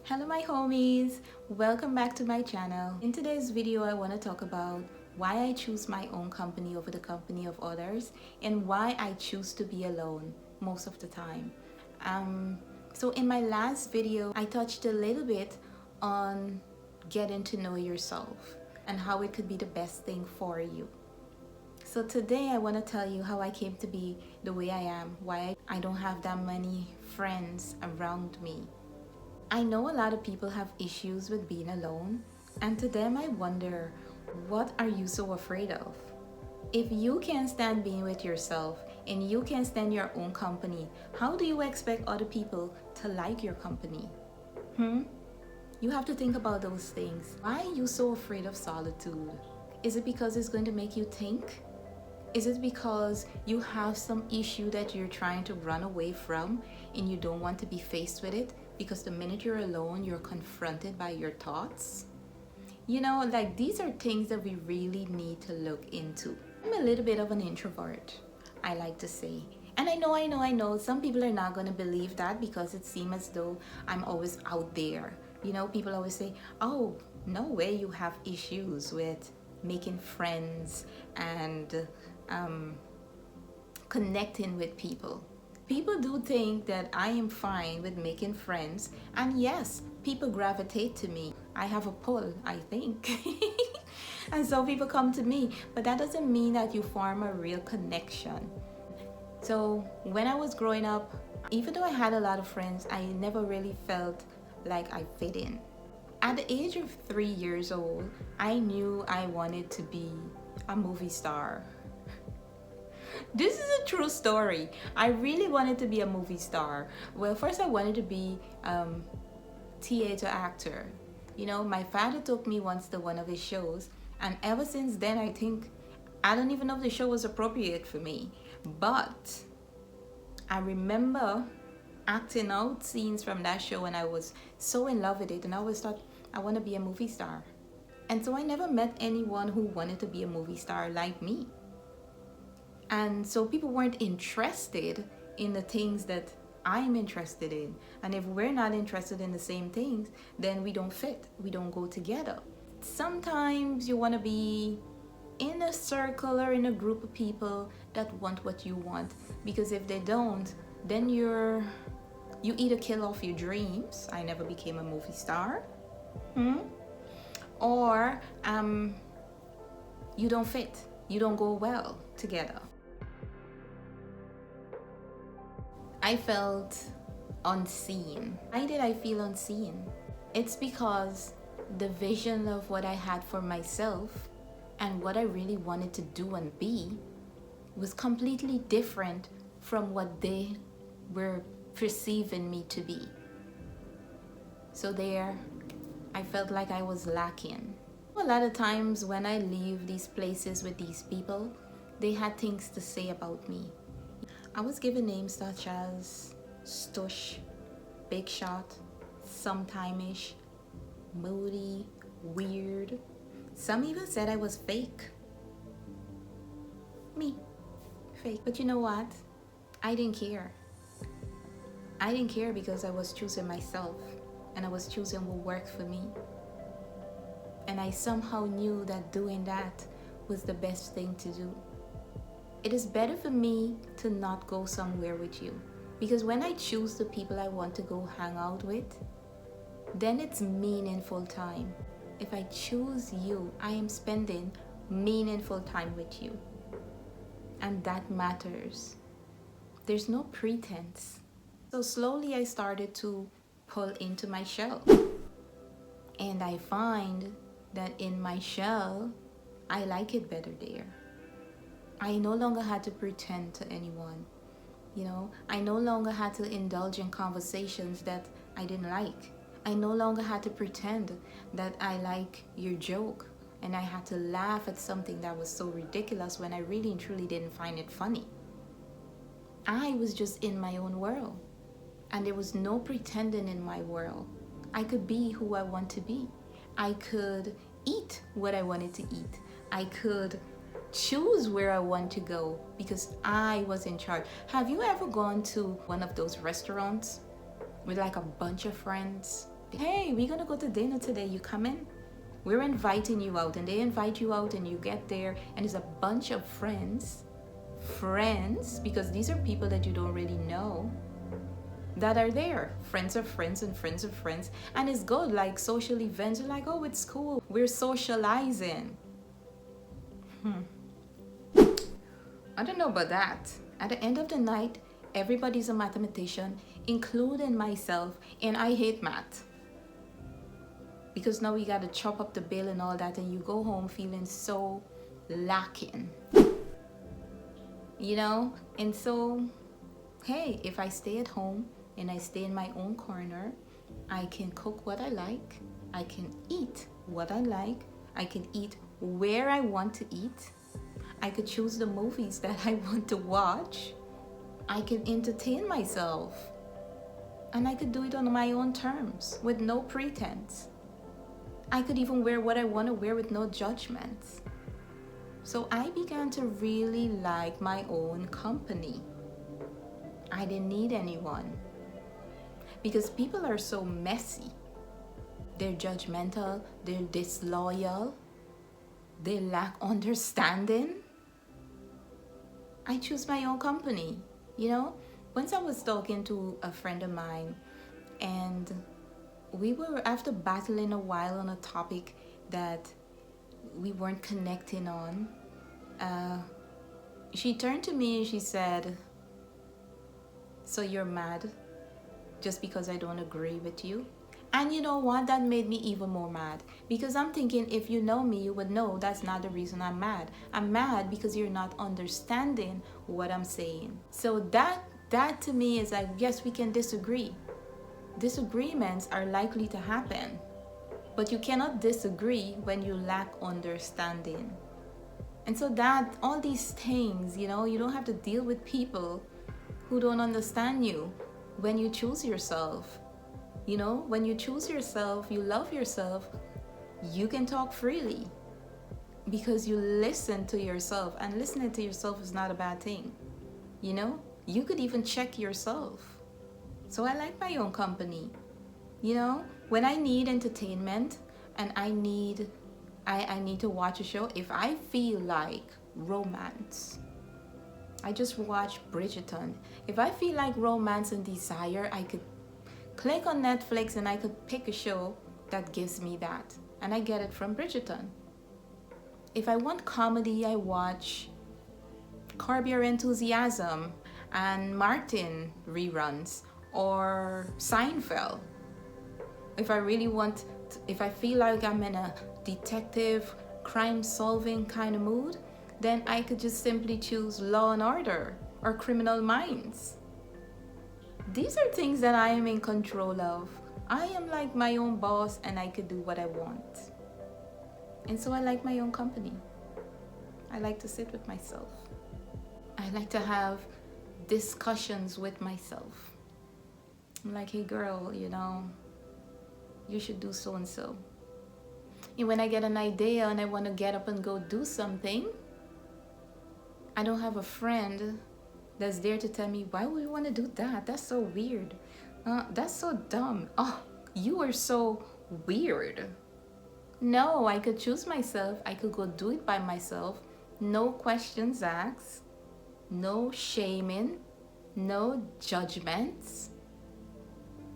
Hello my homies, welcome back to my channel. In today's video I want to talk about why I choose my own company over the company of others and why I choose to be alone most of the time. So in my last video I touched a little bit on getting to know yourself and how it could be the best thing for you. So today I want to tell you how I came to be the way I am, why I don't have that many friends around me. I know a lot of people have issues with being alone, and to them I wonder, what are you so afraid of? If you can't stand being with yourself and you can't stand your own company, how do you expect other people to like your company? You have to think about those things. Why are you so afraid of solitude? Is it because it's going to make you think? Is it because you have some issue that you're trying to run away from and you don't want to be faced with it? Because the minute you're alone, you're confronted by your thoughts. You know, like these are things that we really need to look into. I'm a little bit of an introvert, I like to say. And I know, some people are not going to believe that because it seems as though I'm always out there. You know, people always say, oh, no way you have issues with making friends and connecting with people. People do think that I am fine with making friends, and yes, people gravitate to me. I have a pull, I think. And so people come to me, but that doesn't mean that you form a real connection. So when I was growing up, even though I had a lot of friends, I never really felt like I fit in. At the age of 3 years old, I knew I wanted to be a movie star. This is a true story. I really wanted to be a movie star. Well, first I wanted to be theater actor. You know, my father took me once to one of his shows, and ever since then I don't even know if the show was appropriate for me. But I remember acting out scenes from that show and I was so in love with it, and I always thought I want to be a movie star. And so I never met anyone who wanted to be a movie star like me. And so people weren't interested in the things that I'm interested in. And if we're not interested in the same things, then we don't fit. We don't go together. Sometimes you want to be in a circle or in a group of people that want what you want. Because if they don't, then you either kill off your dreams. I never became a movie star. Or you don't fit. You don't go well together. I felt unseen. Why did I feel unseen? It's because the vision of what I had for myself and what I really wanted to do and be was completely different from what they were perceiving me to be. So there, I felt like I was lacking. A lot of times when I leave these places with these people, they had things to say about me. I was given names such as Stush, Big Shot, Sometime-ish, Moody, Weird. Some even said I was fake. Me, fake. But you know what? I didn't care. I didn't care because I was choosing myself and I was choosing what worked for me. And I somehow knew that doing that was the best thing to do. It is better for me to not go somewhere with you, because when I choose the people I want to go hang out with, then it's meaningful time. If I choose you, I am spending meaningful time with you, and that matters. There's no pretense. So slowly I started to pull into my shell, and I find that in my shell I like it better there. I no longer had to pretend to anyone. You know, I no longer had to indulge in conversations that I didn't like. I no longer had to pretend that I like your joke and I had to laugh at something that was so ridiculous when I really and truly didn't find it funny. I was just in my own world, and there was no pretending in my world. I could be who I want to be. I could eat what I wanted to eat. I could choose where I want to go because I was in charge. Have you ever gone to one of those restaurants with like a bunch of friends Hey, we're gonna go to dinner today. You coming? We're inviting you out, and they invite you out, and you get there, and it's a bunch of friends, because these are people that you don't really know that are there. Friends of friends and friends of friends. And it's good, like social events. You're like, oh, it's cool. We're socializing. I don't know about that. At the end of the night, everybody's a mathematician, including myself, and I hate math. Because now we gotta chop up the bill and all that, and you go home feeling so lacking. You know? And so, hey, if I stay at home and I stay in my own corner, I can cook what I like, I can eat what I like, I can eat where I want to eat, I could choose the movies that I want to watch, I can entertain myself, and I could do it on my own terms with no pretense. I could even wear what I want to wear with no judgments. So I began to really like my own company. I didn't need anyone. Because people are so messy. They're judgmental, they're disloyal, they lack understanding. I choose my own company, you know? Once I was talking to a friend of mine, and we were, after battling a while on a topic that we weren't connecting on, she turned to me and she said, so you're mad just because I don't agree with you? And you know what? That made me even more mad, because I'm thinking, if you know me, you would know that's not the reason I'm mad. I'm mad because you're not understanding what I'm saying. So that to me is like, yes, we can disagree. Disagreements are likely to happen, but you cannot disagree when you lack understanding. And so that, all these things, you know, you don't have to deal with people who don't understand you when you choose yourself. You know, when you choose yourself, you love yourself, you can talk freely because you listen to yourself, and listening to yourself is not a bad thing. You know, you could even check yourself. So I like my own company. You know, when I need entertainment and I need to watch a show, if I feel like romance, I just watch Bridgerton. If I feel like romance and desire, I could click on Netflix and I could pick a show that gives me that. And I get it from Bridgerton. If I want comedy, I watch Curb Your Enthusiasm and Martin reruns, or Seinfeld. If I really want, if I feel like I'm in a detective, crime-solving kind of mood, then I could just simply choose Law and Order or Criminal Minds. These are things that I am in control of. I am like my own boss, and I could do what I want. And so I like my own company. I like to sit with myself. I like to have discussions with myself. I'm like, hey girl, you know, you should do so and so. And when I get an idea and I want to get up and go do something, I don't have a friend that's there to tell me, why would you want to do that? That's so weird. That's so dumb. Oh, you are so weird. No, I could choose myself. I could go do it by myself. No questions asked. No shaming. No judgments.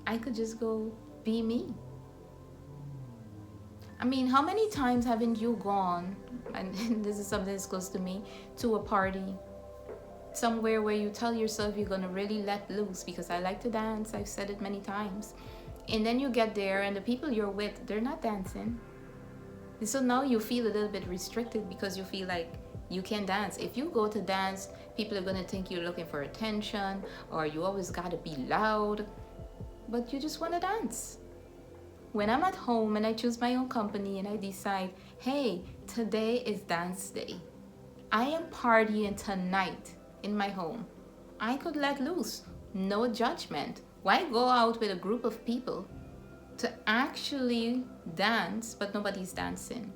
I could just go be me. I mean, how many times haven't you gone, and this is something that's close to me, to a party somewhere where you tell yourself you're gonna really let loose, because I like to dance, I've said it many times, and then you get there and the people you're with, they're not dancing. And so now you feel a little bit restricted because you feel like you can't dance. If you go to dance, people are gonna think you're looking for attention, or you always gotta be loud, but you just wanna dance. When I'm at home and I choose my own company and I decide, hey, today is dance day, I am partying tonight in my home, I could let loose, no judgment. Why go out with a group of people to actually dance but nobody's dancing?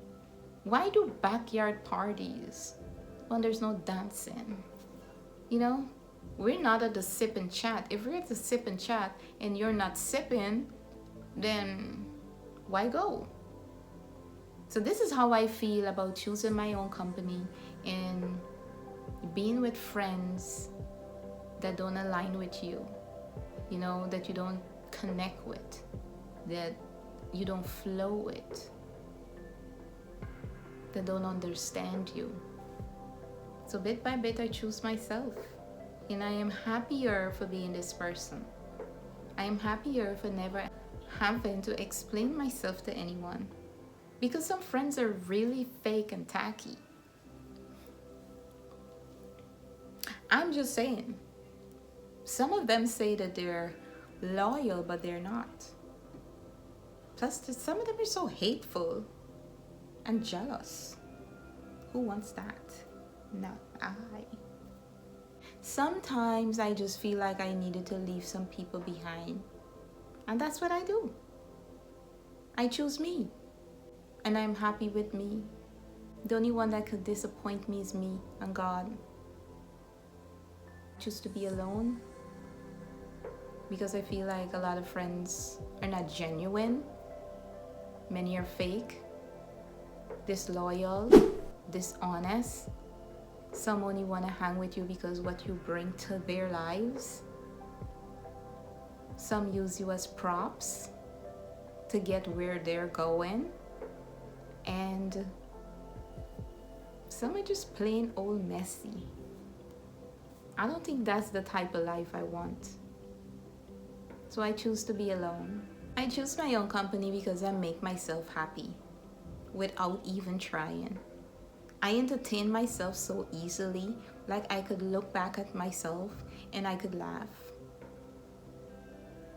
Why do backyard parties when there's no dancing? You know, we're not at the sip and chat. If we're at the sip and chat and you're not sipping, then why go? So this is how I feel about choosing my own company and being with friends that don't align with you, you know, that you don't connect with, that you don't flow with, that don't understand you. So bit by bit, I choose myself. And I am happier for being this person. I am happier for never having to explain myself to anyone. Because some friends are really fake and tacky. I'm just saying. Some of them say that they're loyal, but they're not. Plus, some of them are so hateful and jealous. Who wants that? Not I. Sometimes I just feel like I needed to leave some people behind. And that's what I do. I choose me. And I'm happy with me. The only one that could disappoint me is me and God. I choose to be alone because I feel like a lot of friends are not genuine. Many are fake, disloyal, dishonest. Some only want to hang with you because what you bring to their lives. Some use you as props to get where they're going. And some are just plain old messy. I don't think that's the type of life I want. So I choose to be alone. I choose my own company because I make myself happy without even trying. I entertain myself so easily, like I could look back at myself and I could laugh.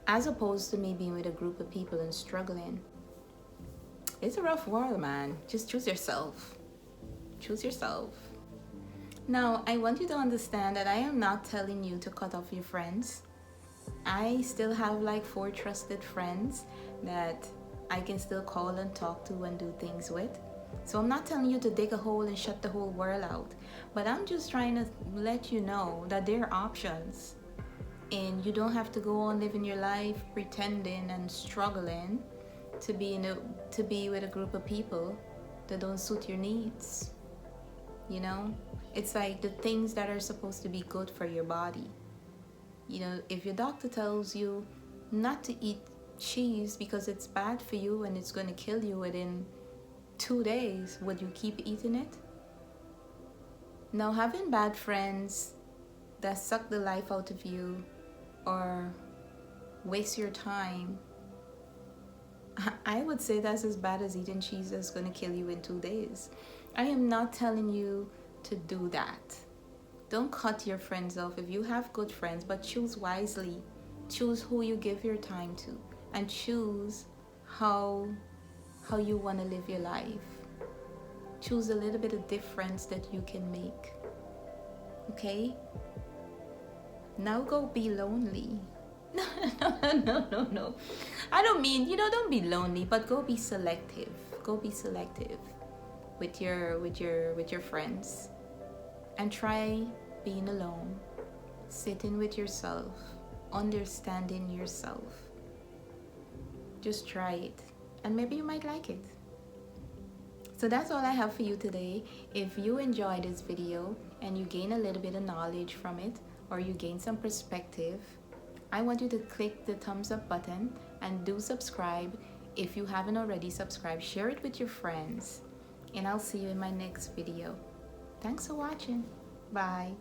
As opposed to me being with a group of people and struggling. It's a rough world, man. Just choose yourself. Choose yourself. Now, I want you to understand that I am not telling you to cut off your friends. I still have like 4 trusted friends that I can still call and talk to and do things with. So I'm not telling you to dig a hole and shut the whole world out. But I'm just trying to let you know that there are options. And you don't have to go on living your life pretending and struggling to be with a group of people that don't suit your needs. You know, it's like the things that are supposed to be good for your body. You know, if your doctor tells you not to eat cheese because it's bad for you and it's going to kill you within 2 days, would you keep eating it? Now, having bad friends that suck the life out of you or waste your time, I would say that's as bad as eating cheese that's going to kill you in 2 days. I am not telling you to do that. Don't cut your friends off if you have good friends, but choose wisely. Choose who you give your time to and choose how you want to live your life. Choose a little bit of difference that you can make. Okay? Now go be lonely. No. I don't mean, don't be lonely, but go be selective. Go be selective with your friends. And try being alone. Sitting with yourself. Understanding yourself. Just try it. And maybe you might like it. So that's all I have for you today. If you enjoyed this video and you gain a little bit of knowledge from it, or you gain some perspective, I want you to click the thumbs up button and do subscribe. If you haven't already subscribed, share it with your friends. And I'll see you in my next video. Thanks for watching. Bye.